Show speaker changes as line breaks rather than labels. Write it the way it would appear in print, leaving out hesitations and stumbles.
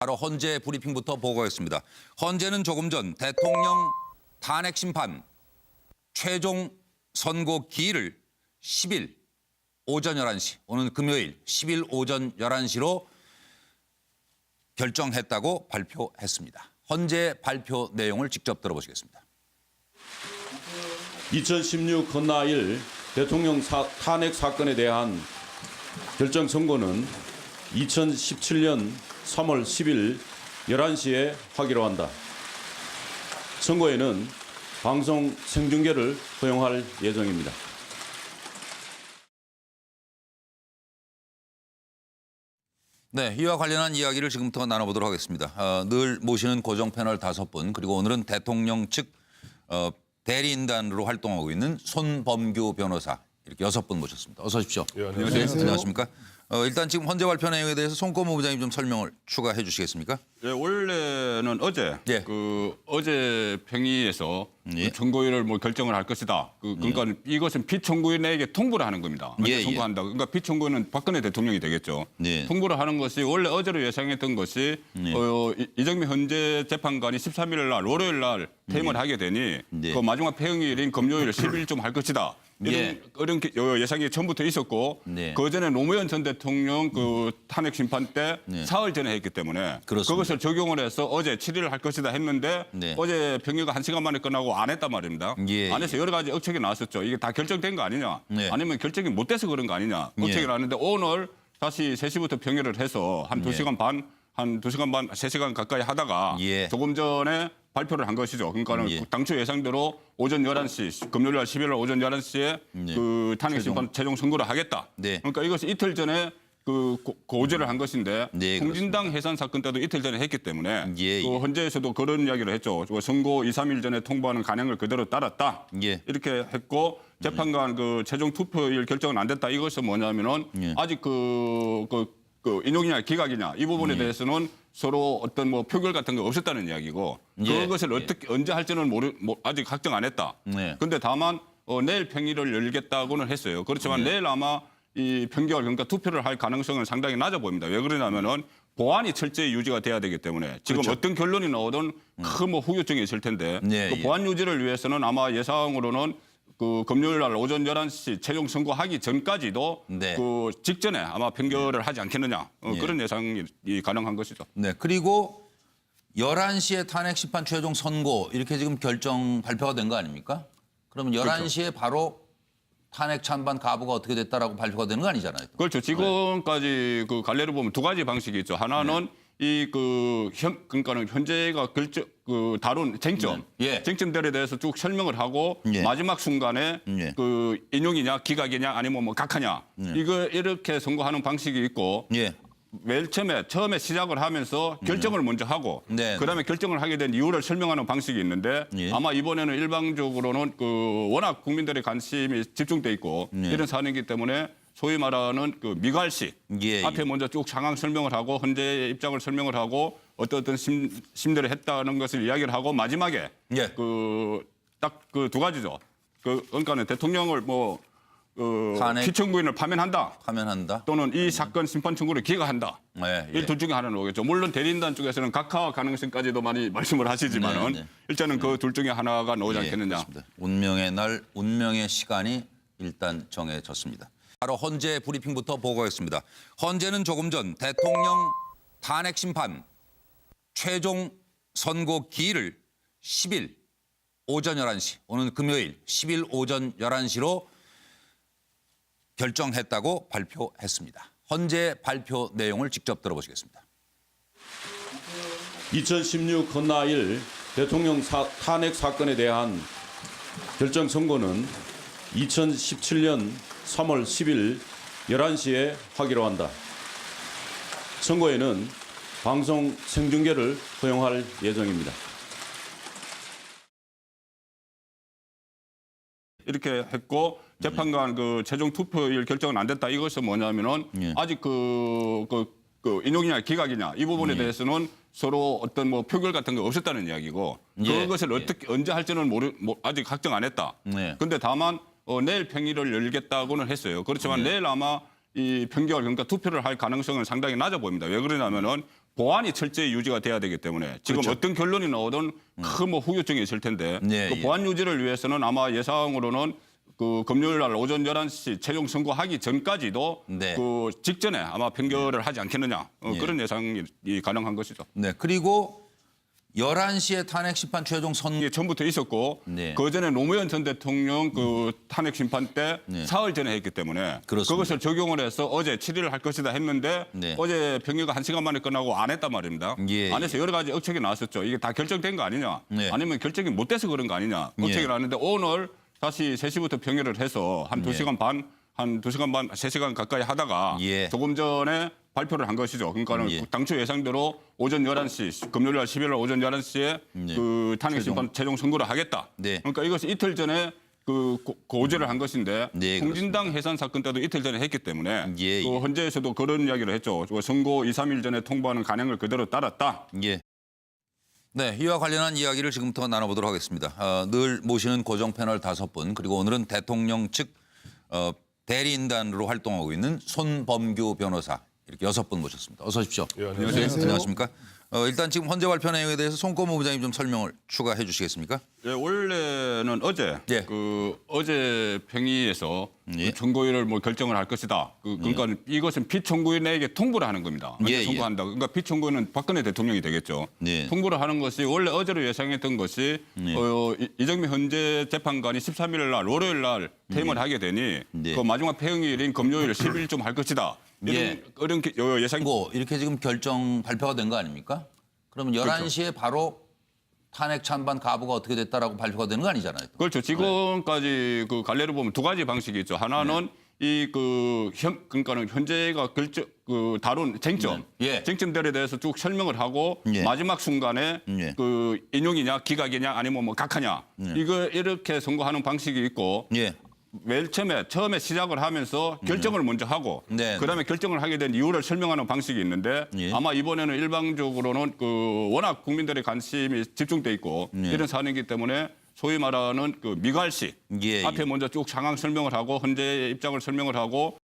바로 헌재 브리핑부터 보고하겠습니다. 헌재는 조금 전 대통령 탄핵 심판 최종 선고 기일을 10일 오전 11시, 오는 금요일 10일 오전 11시로 결정했다고 발표했습니다. 헌재 발표 내용을 직접 들어보시겠습니다.
2016 건나일 대통령 탄핵 사건에 대한 결정 선고는 2017년 3월 10일 11시에 하기로 한다. 선고에는 방송 생중계를 허용할 예정입니다.
네, 이와 관련한 이야기를 지금부터 나눠보도록 하겠습니다. 늘 모시는 고정 패널 5분, 그리고 오늘은 대통령 측 대리인단으로 활동하고 있는 손범규 변호사, 이렇게 6분 모셨습니다. 어서 오십시오.
네, 안녕하세요.
안녕하십니까? 일단 지금 헌재 발표 내용에 대해서 송꼬모 부장님 좀 설명을 추가해 주시겠습니까?
네, 원래는 어제
예.
어제 평의에서
예.
청구인을 결정을 할 것이다. 그러니까 이것은 피청구인에게 통보를 하는 겁니다.
예,
통보한다. 그러니까 피청구인은 박근혜 대통령이 되겠죠.
예.
통보를 하는 것이 원래 어제로 예상했던 것이 이정미 헌재 재판관이 13일 날 월요일 날 퇴임을 하게 되니
예.
그 마지막 평의일인 금요일 10일쯤 할 것이다. 이런 예상이 전부터 있었고
네.
그 전에 노무현 전 대통령 그 탄핵 심판 때 사흘 전에 했기 때문에
그렇습니다.
그것을 적용을 해서 어제 7일 할 것이다 했는데
네.
어제 평의가 1시간 만에 끝나고 안 했단 말입니다.
예,
안 해서 여러 가지 억측이 나왔었죠. 이게 다 결정된 거 아니냐.
네.
아니면 결정이 못 돼서 그런 거 아니냐. 억측이
예.
나왔는데 오늘 다시 3시부터 평의를 해서 한 2시간 반, 3시간 가까이 하다가
예.
조금 전에 발표를 한 것이죠. 그러니까는
예.
당초 예상대로 오전 11시, 금요일 날 11일 오전 11시에 그 탄핵 심판 최종 선고를 하겠다.
네.
그러니까 이것이 이틀 전에 그 고지를 한 것인데
네,
홍진당 해산 사건 때도 이틀 전에 했기 때문에
예,
그
예.
헌재에서도 그런 이야기를 했죠. 선고 2, 3일 전에 통보하는 관행을 그대로 따랐다.
예.
이렇게 했고 재판관 그 최종 투표일 결정은 안 됐다. 이것은 뭐냐면은
예.
아직 그 인용이냐 기각이냐 이 부분에 대해서는 서로 어떤 표결 같은 거 없었다는 이야기고
예.
그것을 어떻게 언제 할지는 아직 확정 안 했다.
네.
그런데 다만 내일 평의를 열겠다고는 했어요. 그렇지만 내일 아마 이 평결 그러니까 투표를 할 가능성은 상당히 낮아 보입니다. 왜 그러냐면은 보안이 철저히 유지가 돼야 되기 때문에 지금
그렇죠.
어떤 결론이 나오든 큰 후유증이 있을 텐데
네,
그
예.
보안 유지를 위해서는 아마 예상으로는 그 금요일 날 오전 11시 최종 선고하기 전까지도
네.
그 직전에 아마 평결을 하지 않겠느냐 그런 예상이 가능한 것이죠.
네, 그리고 11시에 탄핵 심판 최종 선고 이렇게 지금 결정 발표가 된 거 아닙니까? 그러면 11시에 바로 탄핵 찬반 가부가 어떻게 됐다라고 발표가 되는 거 아니잖아요.
그렇죠. 지금까지 그 갈래로 보면 두 가지 방식이 있죠. 하나는 그러니까는 현재가 다룬 쟁점,
예.
쟁점들에 대해서 쭉 설명을 하고
예.
마지막 순간에
예.
그 인용이냐 기각이냐 아니면 각하냐 이렇게 선고하는 방식이 있고
예.
맨 처음에 시작을 하면서 결정을 먼저 하고
네.
그다음에 결정을 하게 된 이유를 설명하는 방식이 있는데
예.
아마 이번에는 일방적으로는 그 워낙 국민들의 관심이 집중돼 있고 이런 사안이기 때문에 소위 말하는 그 미괄식
예,
앞에
예.
먼저 쭉 상황 설명을 하고 헌재의 입장을 설명을 하고 어떤 심대를 했다는 것을 이야기를 하고 마지막에
예.
딱 그 두 가지죠. 그러니까는 대통령을
탄핵.
피청구인을 파면한다.
파면한다.
또는 이 사건 심판 청구를 기각한다.
네,
이 둘 중에 하나는 오겠죠. 물론 대리인단 쪽에서는 각하 가능성까지도 많이 말씀을 하시지만은
네, 네.
일단은 그 둘 중에 하나가 나오지
예,
않겠느냐.
그렇습니다. 운명의 날, 운명의 시간이 일단 정해졌습니다. 바로 헌재 브리핑부터 보고하겠습니다. 헌재는 조금 전 대통령 탄핵 심판 최종 선고 기일을 10일 오전 11시, 오는 금요일 10일 오전 11시로 결정했다고 발표했습니다. 헌재 발표 내용을 직접 들어보시겠습니다.
2016 건나일 대통령 탄핵 사건에 대한 결정 선고는 2017년 3월 10일 11시에 하기로 한다. 선고에는 방송 생중계를 허용할 예정입니다.
이렇게 했고 재판관 그 최종 투표일 결정은 안 됐다. 이것은 뭐냐면은 아직 그 인용이냐 기각이냐 이 부분에 대해서는 서로 어떤 표결 같은 거 없었다는 이야기고 그것을 어떻게 언제 할지는 아직 확정 안 했다. 그런데 다만 내일 평의를 열겠다고는 했어요. 그렇지만 내일 아마 이 평결 그러니까 투표를 할 가능성은 상당히 낮아 보입니다. 왜 그러냐면은 보안이 철저히 유지가 돼야 되기 때문에 지금
그렇죠.
어떤 결론이 나오든 큰 뭐 후유증이 있을 텐데
네,
그
예.
보안 유지를 위해서는 아마 예상으로는 그 금요일 날 오전 11시 최종 선고하기 전까지도
네.
그 직전에 아마 판결을 하지 않겠느냐 그런 예상이 가능한 것이죠.
네. 그리고 11시에 탄핵 심판 최종 선
이게 전부터 있었고
네.
그 전에 노무현 전 대통령 그 탄핵 심판 때
네.
사흘 전에 했기 때문에
그렇습니다.
그것을 적용을 해서 어제 7일을 할 것이다 했는데
네.
어제 평가가 1시간 만에 끝나고 안 했단 말입니다.
예,
안 해서 여러 가지 억측이 나왔었죠. 이게 다 결정된 거 아니냐
네.
아니면 결정이 못 돼서 그런 거 아니냐 억측이
예.
나왔는데 오늘 다시 3시부터 평일을 해서 한 2시간 반, 한 2시간 반, 3시간 가까이 하다가
예.
조금 전에 발표를 한 것이죠. 그러니까는
예.
당초 예상대로 오전 11시, 금요일 날 11월 오전 11시에
예.
그 탄핵 심판 최종 선고를 하겠다.
네.
그러니까 이것이 이틀 전에 그 고지를 한 것인데
네,
홍진당 해산 사건 때도 이틀 전에 했기 때문에
예,
그
예.
헌재에서도 그런 이야기를 했죠. 그 선고 2, 3일 전에 통보하는 관행을 그대로 따랐다.
예. 네, 이와 관련한 이야기를 지금부터 나눠보도록 하겠습니다. 늘 모시는 고정 패널 5분 그리고 오늘은 대통령 측 대리인단으로 활동하고 있는 손범규 변호사 이렇게 6분 모셨습니다. 어서 오십시오.
예, 안녕하세요.
네, 안녕하십니까? 일단 지금 헌재 발표 내용에 대해서 송꼬모 부장님 좀 설명을 추가해 주시겠습니까?
예, 원래는 어제
예.
그 어제 평의에서
예.
그 청구인을 뭐 결정을 할 것이다. 그러니까 이것은 피청구인에게 통보를 하는 겁니다.
예, 예.
통보한다. 그러니까 피청구인은 박근혜 대통령이 되겠죠.
예.
통보를 하는 것이 원래 어제로 예상했던 것이
예.
이정미 현재 재판관이 13일 날 월요일 날 퇴임을 하게 되니
예.
그 마지막 평일인 금요일 10일쯤 할 것이다.
예.
이런 예상.
뭐 이렇게 지금 결정 발표가 된 거 아닙니까? 그러면 11시에 바로 탄핵 찬반 가부가 어떻게 됐다라고 발표가 되는 거 아니잖아요.
그렇죠. 지금까지 그 갈래를 보면 두 가지 방식이 있죠. 하나는 이 그러니까는 현재가 다룬 쟁점,
예.
쟁점들에 대해서 쭉 설명을 하고
예.
마지막 순간에
예.
그 인용이냐 기각이냐 아니면 뭐 각하냐 이거 이렇게 선고하는 방식이 있고
예.
맨 처음에 시작을 하면서 결정을 먼저 하고
네.
그다음에 결정을 하게 된 이유를 설명하는 방식이 있는데
예.
아마 이번에는 일방적으로는 그 워낙 국민들의 관심이 집중돼 있고
예.
이런 사안이기 때문에 소위 말하는 그 미괄식
예,
앞에
예.
먼저 쭉 상황 설명을 하고 헌재의 입장을 설명을 하고